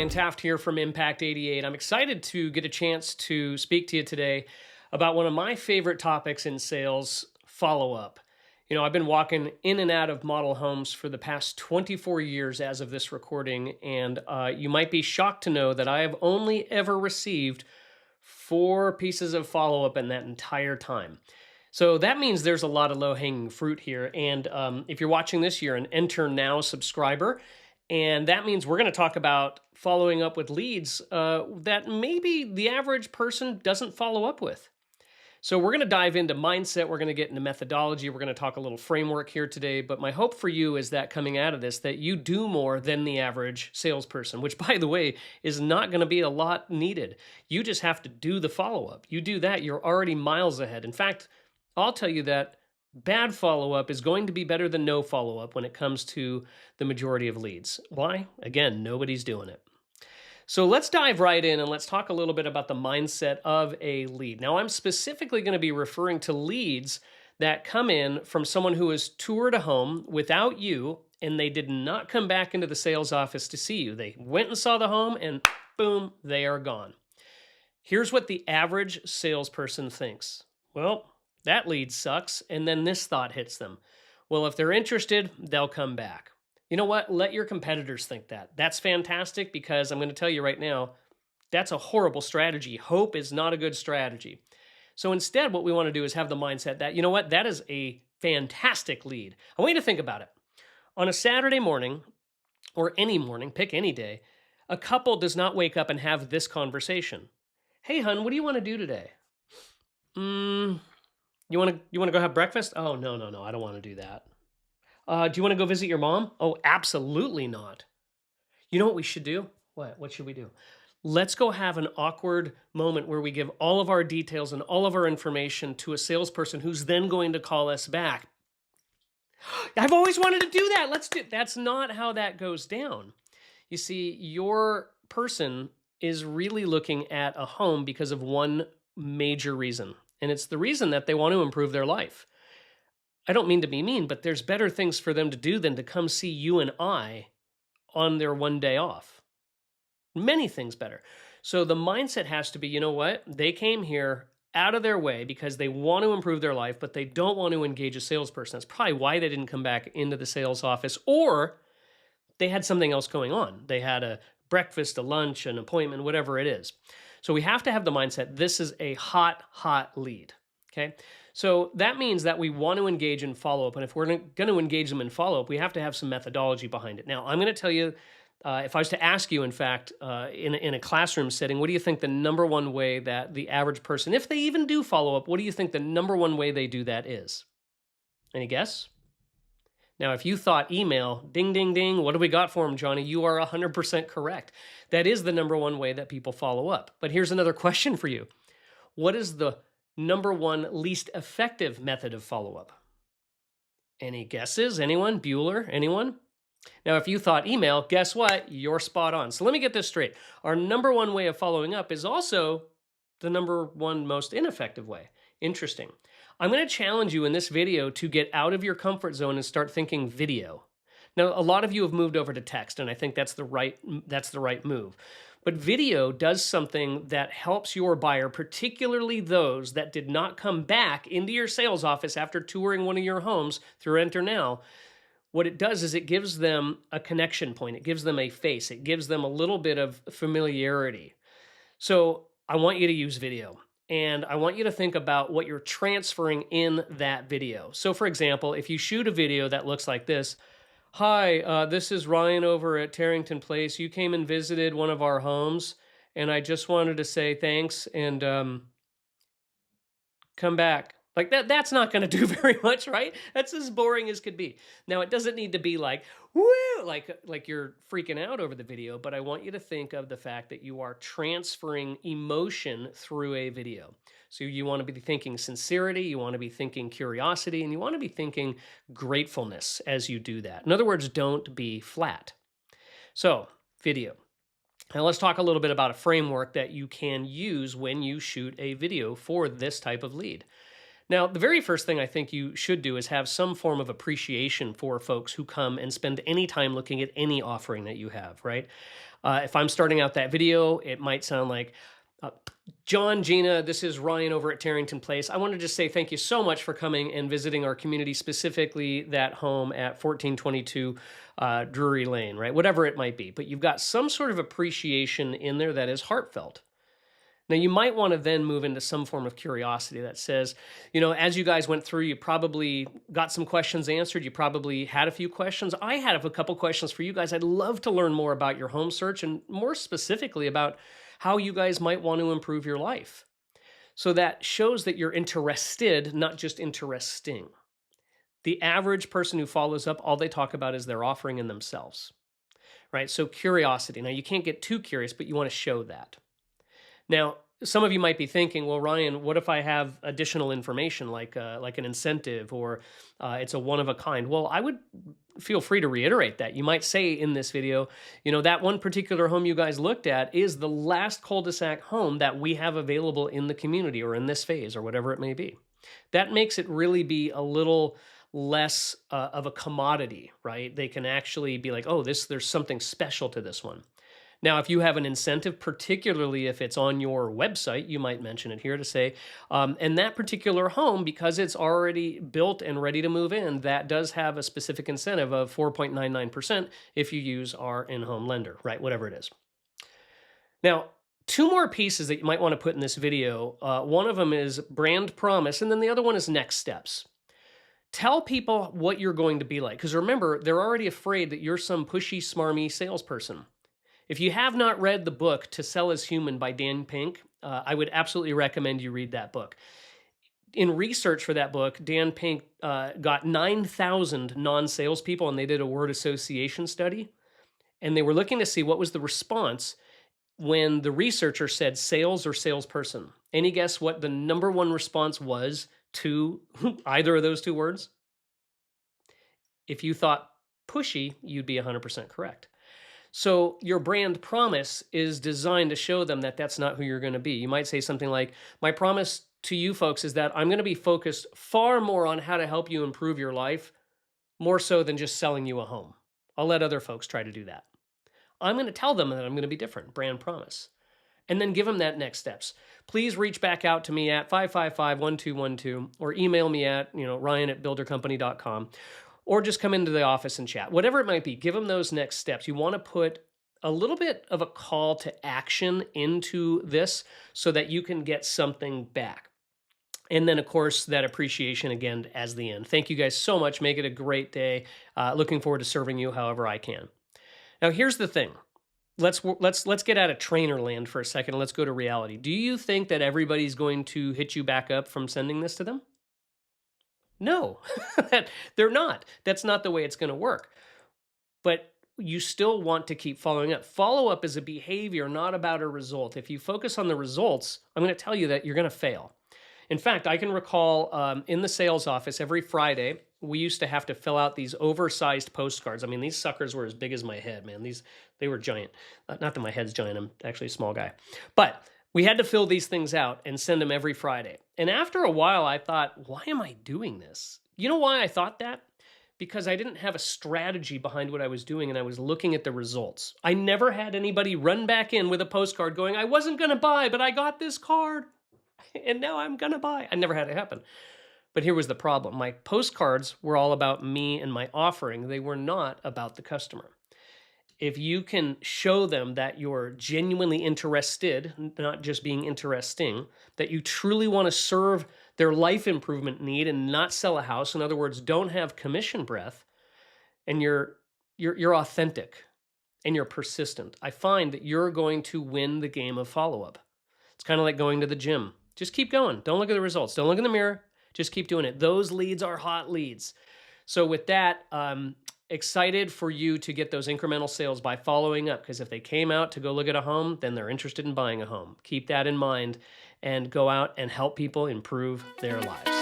Ryan Taft here from Impact 88. I'm excited to get a chance to speak to you today about one of my favorite topics in sales, follow-up. You know, I've been walking in and out of model homes for the past 24 years as of this recording, and you might be shocked to know that I have only ever received 4 pieces of follow-up in that entire time. So that means there's a lot of low-hanging fruit here. And if you're watching this, you're an NterNow subscriber. And that means we're going to talk about following up with leads that maybe the average person doesn't follow up with. So we're going to dive into mindset. We're going to get into methodology. We're going to talk a little framework here today. But my hope for you is that coming out of this, that you do more than the average salesperson, which, by the way, is not going to be a lot needed. You just have to do the follow-up. You do that, you're already miles ahead. In fact, I'll tell you that bad follow-up is going to be better than no follow-up when it comes to the majority of leads. Why? Again, nobody's doing it. So let's dive right in and let's talk a little bit about the mindset of a lead. Now, I'm specifically going to be referring to leads that come in from someone who has toured a home without you and they did not come back into the sales office to see you. They went and saw the home and boom, they are gone. Here's what the average salesperson thinks. Well, that lead sucks, and then this thought hits them. Well, if they're interested, they'll come back. You know what? Let your competitors think that. That's fantastic because I'm going to tell you right now, that's a horrible strategy. Hope is not a good strategy. So instead, what we want to do is have the mindset that, you know what? That is a fantastic lead. I want you to think about it. On a Saturday morning, or any morning, pick any day, a couple does not wake up and have this conversation. Hey, hun, what do you want to do today? You want to go have breakfast? Oh, no, I don't want to do that. Do you want to go visit your mom? Oh, absolutely not. You know what we should do? What should we do? Let's go have an awkward moment where we give all of our details and all of our information to a salesperson who's then going to call us back. I've always wanted to do that. Let's do it. That's not how that goes down. You see, your person is really looking at a home because of one major reason. And it's the reason that they want to improve their life. I don't mean to be mean, but there's better things for them to do than to come see you and I on their one day off. Many things better. So the mindset has to be, you know what? They came here out of their way because they want to improve their life, but they don't want to engage a salesperson. That's probably why they didn't come back into the sales office, or they had something else going on. They had a breakfast, a lunch, an appointment, whatever it is. So we have to have the mindset, this is a hot lead, okay? So that means that we want to engage in follow-up, and if we're going to engage them in follow-up, we have to have some methodology behind it. Now, I'm going to tell you, if I was to ask you, in fact, in a classroom setting, what do you think the number one way that the average person, if they even do follow-up, what do you think the number one way they do that is? Any guess? Now, if you thought email, ding, ding, ding, what do we got for them, Johnny? You are 100% correct. That is the number one way that people follow up. But here's another question for you. What is the number one least effective method of follow-up? Any guesses? Anyone? Bueller? Anyone? Now, if you thought email, guess what? You're spot on. So let me get this straight. Our number one way of following up is also the number one most ineffective way. Interesting. I'm going to challenge you in this video to get out of your comfort zone and start thinking video. Now, a lot of you have moved over to text, and I think that's the right move. But video does something that helps your buyer, particularly those that did not come back into your sales office after touring one of your homes through NterNow. What it does is it gives them a connection point. It gives them a face. It gives them a little bit of familiarity. So I want you to use video. And I want you to think about what you're transferring in that video. So for example, if you shoot a video that looks like this, hi, this is Ryan over at Tarrington Place. You came and visited one of our homes, and I just wanted to say thanks and come back. Like that's not going to do very much, right? That's as boring as could be. Now, it doesn't need to be like, woo, like you're freaking out over the video, but I want you to think of the fact that you are transferring emotion through a video. So you want to be thinking sincerity, you want to be thinking curiosity, and you want to be thinking gratefulness as you do that. In other words, don't be flat. So, video. Now let's talk a little bit about a framework that you can use when you shoot a video for this type of lead. Now, the very first thing I think you should do is have some form of appreciation for folks who come and spend any time looking at any offering that you have, right? If I'm starting out that video, it might sound like, uh, John, Gina, this is Ryan over at Tarrington Place. I want to just say thank you so much for coming and visiting our community, specifically that home at 1422 Drury Lane, right? Whatever it might be. But you've got some sort of appreciation in there that is heartfelt. Now, you might want to then move into some form of curiosity that says, as you guys went through, you probably got some questions answered. You probably had a few questions. I had a couple questions for you guys. I'd love to learn more about your home search and more specifically about how you guys might want to improve your life. So that shows that you're interested, not just interesting. The average person who follows up, all they talk about is their offering and themselves, right? So curiosity. Now, you can't get too curious, but you want to show that. Now, some of you might be thinking, well, Ryan, what if I have additional information like an incentive or it's a one of a kind? Well, I would feel free to reiterate that. You might say in this video, that one particular home you guys looked at is the last cul-de-sac home that we have available in the community or in this phase or whatever it may be. That makes it really be a little less of a commodity, right? They can actually be like, oh, there's something special to this one. Now, if you have an incentive, particularly if it's on your website, you might mention it here to say, and that particular home, because it's already built and ready to move in, that does have a specific incentive of 4.99% if you use our in-home lender, right? Whatever it is. Now, two more pieces that you might want to put in this video. One of them is brand promise, and then the other one is next steps. Tell people what you're going to be like, because remember, they're already afraid that you're some pushy, smarmy salesperson. If you have not read the book To Sell as Human by Dan Pink, I would absolutely recommend you read that book. In research for that book, Dan Pink got 9,000 non-salespeople and they did a word association study. And they were looking to see what was the response when the researcher said sales or salesperson. Any guess what the number one response was to either of those two words? If you thought pushy, you'd be 100% correct. So your brand promise is designed to show them that that's not who you're going to be. You might say something like, my promise to you folks is that I'm going to be focused far more on how to help you improve your life, more so than just selling you a home. I'll let other folks try to do that. I'm going to tell them that I'm going to be different, brand promise. And then give them that next steps. Please reach back out to me at 555-1212 or email me at, ryan@buildercompany.com. Or just come into the office and chat. Whatever it might be, give them those next steps. You want to put a little bit of a call to action into this so that you can get something back. And then, of course, that appreciation again as the end. Thank you guys so much. Make it a great day. Looking forward to serving you however I can. Now, here's the thing. Let's get out of trainer land for a second and let's go to reality. Do you think that everybody's going to hit you back up from sending this to them? No, they're not. That's not the way it's going to work. But you still want to keep following up. Follow-up is a behavior, not about a result. If you focus on the results, I'm going to tell you that you're going to fail. In fact, I can recall in the sales office every Friday, we used to have to fill out these oversized postcards. I mean, these suckers were as big as my head, man. They were giant. Not that my head's giant. I'm actually a small guy. But we had to fill these things out and send them every Friday. And after a while, I thought, why am I doing this? You know why I thought that? Because I didn't have a strategy behind what I was doing and I was looking at the results. I never had anybody run back in with a postcard going, I wasn't going to buy, but I got this card and now I'm going to buy. I never had it happen. But here was the problem. My postcards were all about me and my offering. They were not about the customer. If you can show them that you're genuinely interested, not just being interesting, that you truly want to serve their life improvement need and not sell a house, in other words, don't have commission breath, and you're authentic and you're persistent, I find that you're going to win the game of follow-up. It's kind of like going to the gym. Just keep going. Don't look at the results. Don't look in the mirror. Just keep doing it. Those leads are hot leads. So with that, excited for you to get those incremental sales by following up, because if they came out to go look at a home, then they're interested in buying a home. Keep that in mind and go out and help people improve their lives.